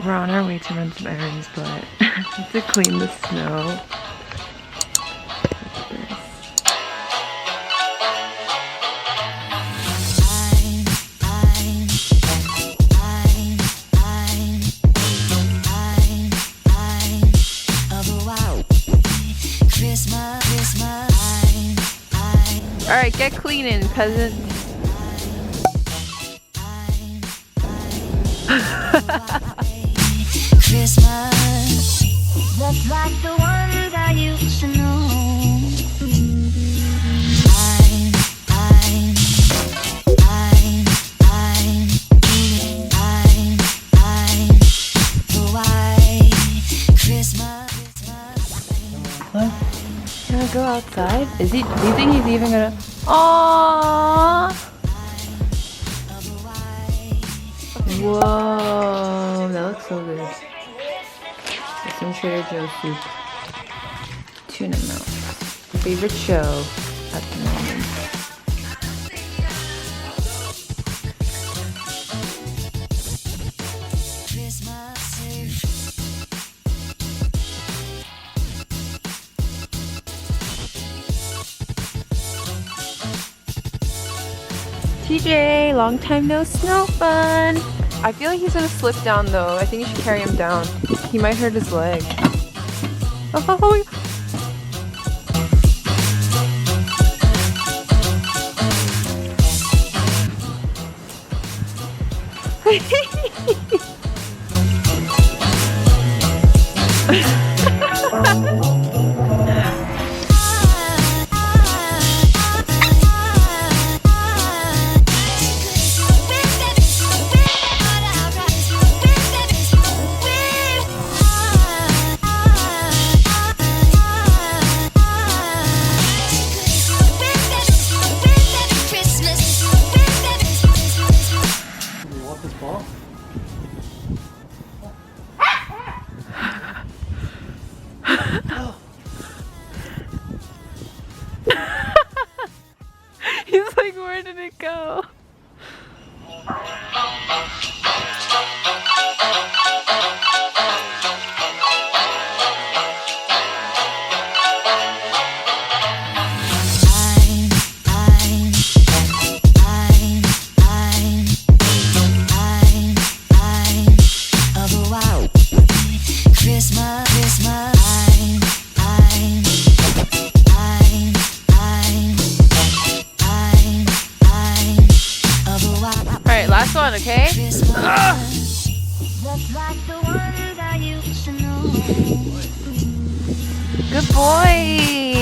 We're on our way to run some errands, but to clean the snow. Alright, get cleaning, peasant. Christmas, just like the ones I used to know. Gonna go outside? Is he? Do you think he's even gonna? Aww! Whoa, that looks so good. There's some Trader Joe's soup. Tuna melt. Favorite show at the moment. TJ, long time no snow fun. I feel like he's gonna slip down though. I think you should carry him down. He might hurt his leg. Oh. He's like, where did it go? Alright, last one, okay? Good boy!